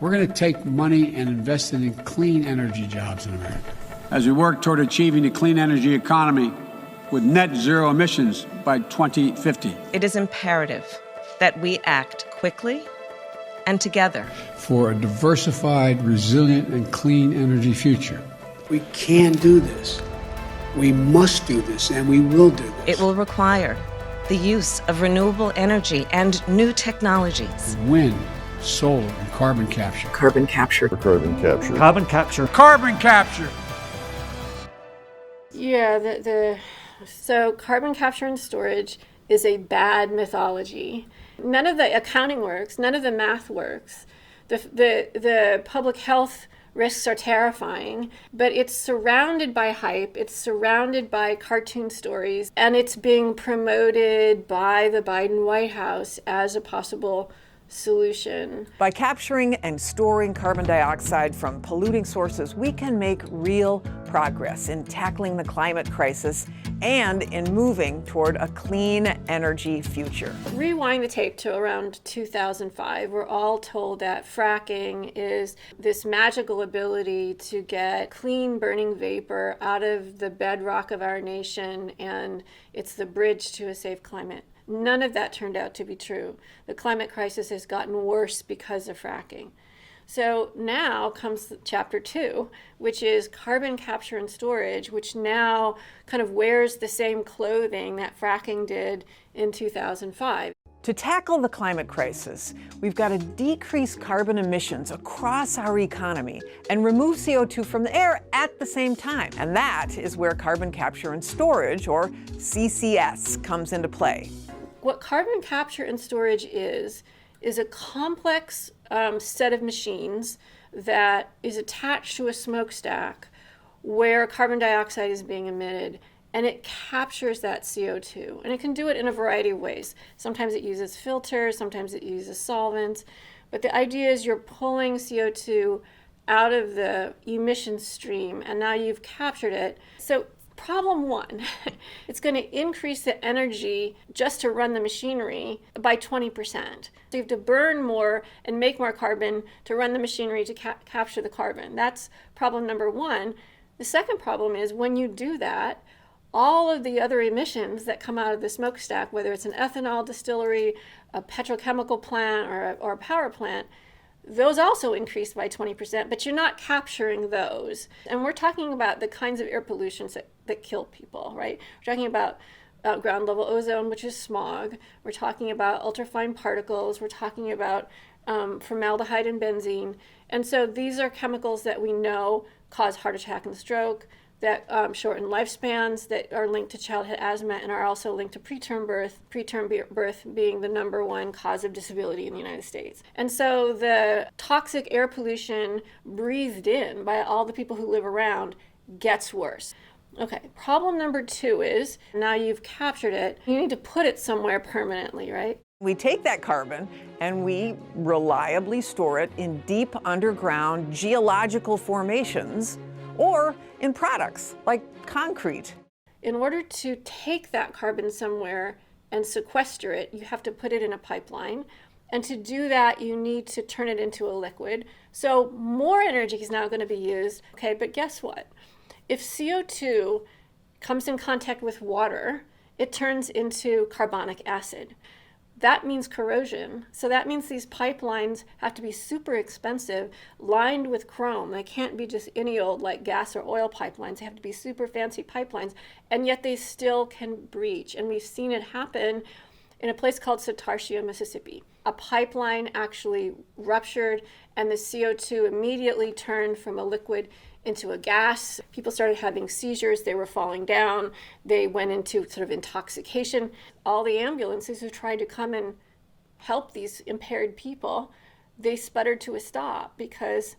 We're going to take money and invest it in clean energy jobs in America. As we work toward achieving a clean energy economy with net zero emissions by 2050. It is imperative that we act quickly and together for a diversified, resilient, and clean energy future. We can do this. We must do this, and we will do this. It will require the use of renewable energy and new technologies. Wind, solar, and carbon capture. Carbon capture. Carbon capture. Carbon capture. Carbon capture. Yeah, so carbon capture and storage is a bad mythology. None of the accounting works, none of the math works. The public health risks are terrifying, but it's surrounded by hype, it's surrounded by cartoon stories, and it's being promoted by the Biden White House as a possible solution. By capturing and storing carbon dioxide from polluting sources, we can make real progress in tackling the climate crisis and in moving toward a clean energy future. Rewind the tape to around 2005. We're all told that fracking is this magical ability to get clean burning vapor out of the bedrock of our nation, and it's the bridge to a safe climate. None of that turned out to be true. The climate crisis has gotten worse because of fracking. So now comes chapter 2, which is carbon capture and storage, which now kind of wears the same clothing that fracking did in 2005. To tackle the climate crisis, we've got to decrease carbon emissions across our economy and remove CO2 from the air at the same time. And that is where carbon capture and storage, or CCS, comes into play. What carbon capture and storage is a complex set of machines that is attached to a smokestack where carbon dioxide is being emitted, and it captures that CO2. And it can do it in a variety of ways. Sometimes it uses filters, sometimes it uses solvents, but the idea is you're pulling CO2 out of the emission stream, and now you've captured it. So problem one, it's going to increase the energy just to run the machinery by 20%. So you have to burn more and make more carbon to run the machinery to capture the carbon. That's problem number one. The second problem is when you do that, all of the other emissions that come out of the smokestack, whether it's an ethanol distillery, a petrochemical plant, or a power plant, those also increase by 20%, but you're not capturing those. And we're talking about the kinds of air pollutions that kill people, right? We're talking about ground level ozone, which is smog. We're talking about ultrafine particles. We're talking about formaldehyde and benzene. And so these are chemicals that we know cause heart attack and stroke, that shorten lifespans, that are linked to childhood asthma, and are also linked to preterm birth being the number one cause of disability in the United States. And so the toxic air pollution breathed in by all the people who live around gets worse. Okay, problem number 2 is, now you've captured it, you need to put it somewhere permanently, right? We take that carbon and we reliably store it in deep underground geological formations or in products like concrete. In order to take that carbon somewhere and sequester it, you have to put it in a pipeline. And to do that, you need to turn it into a liquid. So more energy is now going to be used. Okay, but guess what? If CO2 comes in contact with water, it turns into carbonic acid. That means corrosion. So that means these pipelines have to be super expensive, lined with chrome. They can't be just any old like gas or oil pipelines. They have to be super fancy pipelines, and yet they still can breach. And we've seen it happen in a place called Sotartia, Mississippi. A pipeline actually ruptured, and the CO2 immediately turned from a liquid into a gas. People started having seizures. They were falling down. They went into sort of intoxication. All the ambulances who tried to come and help these impaired people, they sputtered to a stop because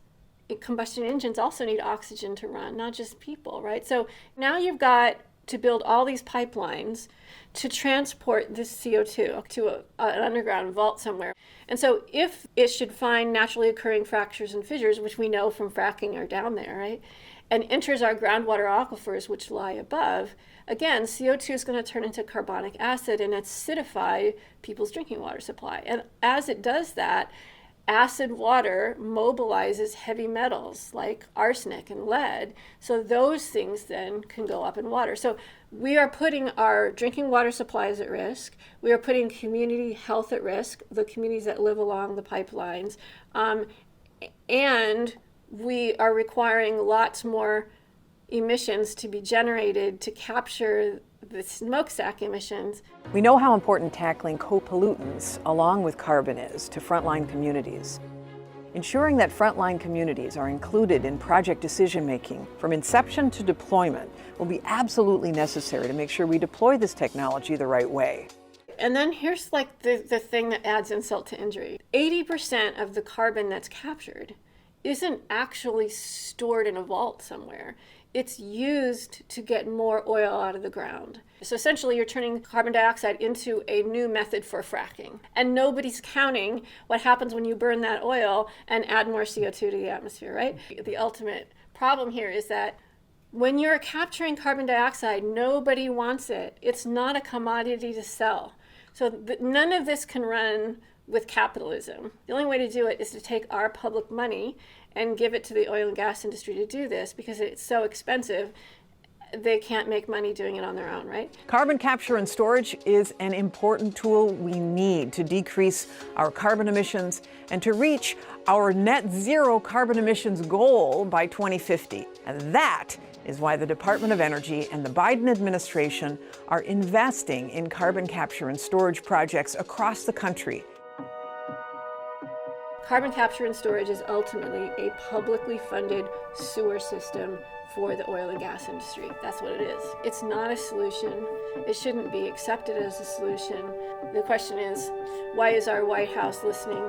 combustion engines also need oxygen to run, not just people, right? So now you've got to build all these pipelines to transport this CO2 to an underground vault somewhere. And so if it should find naturally occurring fractures and fissures, which we know from fracking are down there, right, and enters our groundwater aquifers, which lie above, again, CO2 is going to turn into carbonic acid and acidify people's drinking water supply. And as it does that, acid water mobilizes heavy metals like arsenic and lead. So those things then can go up in water. So we are putting our drinking water supplies at risk. We are putting community health at risk, the communities that live along the pipelines. And we are requiring lots more emissions to be generated to capture the smokestack emissions. We know how important tackling co-pollutants along with carbon is to frontline communities. Ensuring that frontline communities are included in project decision-making from inception to deployment will be absolutely necessary to make sure we deploy this technology the right way. And then here's like the thing that adds insult to injury. 80% of the carbon that's captured isn't actually stored in a vault somewhere. It's used to get more oil out of the ground. So essentially you're turning carbon dioxide into a new method for fracking. And nobody's counting what happens when you burn that oil and add more CO2 to the atmosphere, right? The ultimate problem here is that when you're capturing carbon dioxide, nobody wants it. It's not a commodity to sell. So none of this can run with capitalism. The only way to do it is to take our public money and give it to the oil and gas industry to do this because it's so expensive. They can't make money doing it on their own, right? Carbon capture and storage is an important tool we need to decrease our carbon emissions and to reach our net zero carbon emissions goal by 2050. And that is why the Department of Energy and the Biden administration are investing in carbon capture and storage projects across the country. Carbon capture and storage is ultimately a publicly funded sewer system for the oil and gas industry. That's what it is. It's not a solution. It shouldn't be accepted as a solution. The question is, why is our White House listening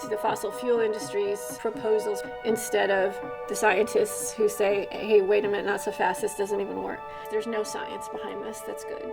to the fossil fuel industry's proposals instead of the scientists who say, hey, wait a minute, not so fast, this doesn't even work. There's no science behind this. That's good.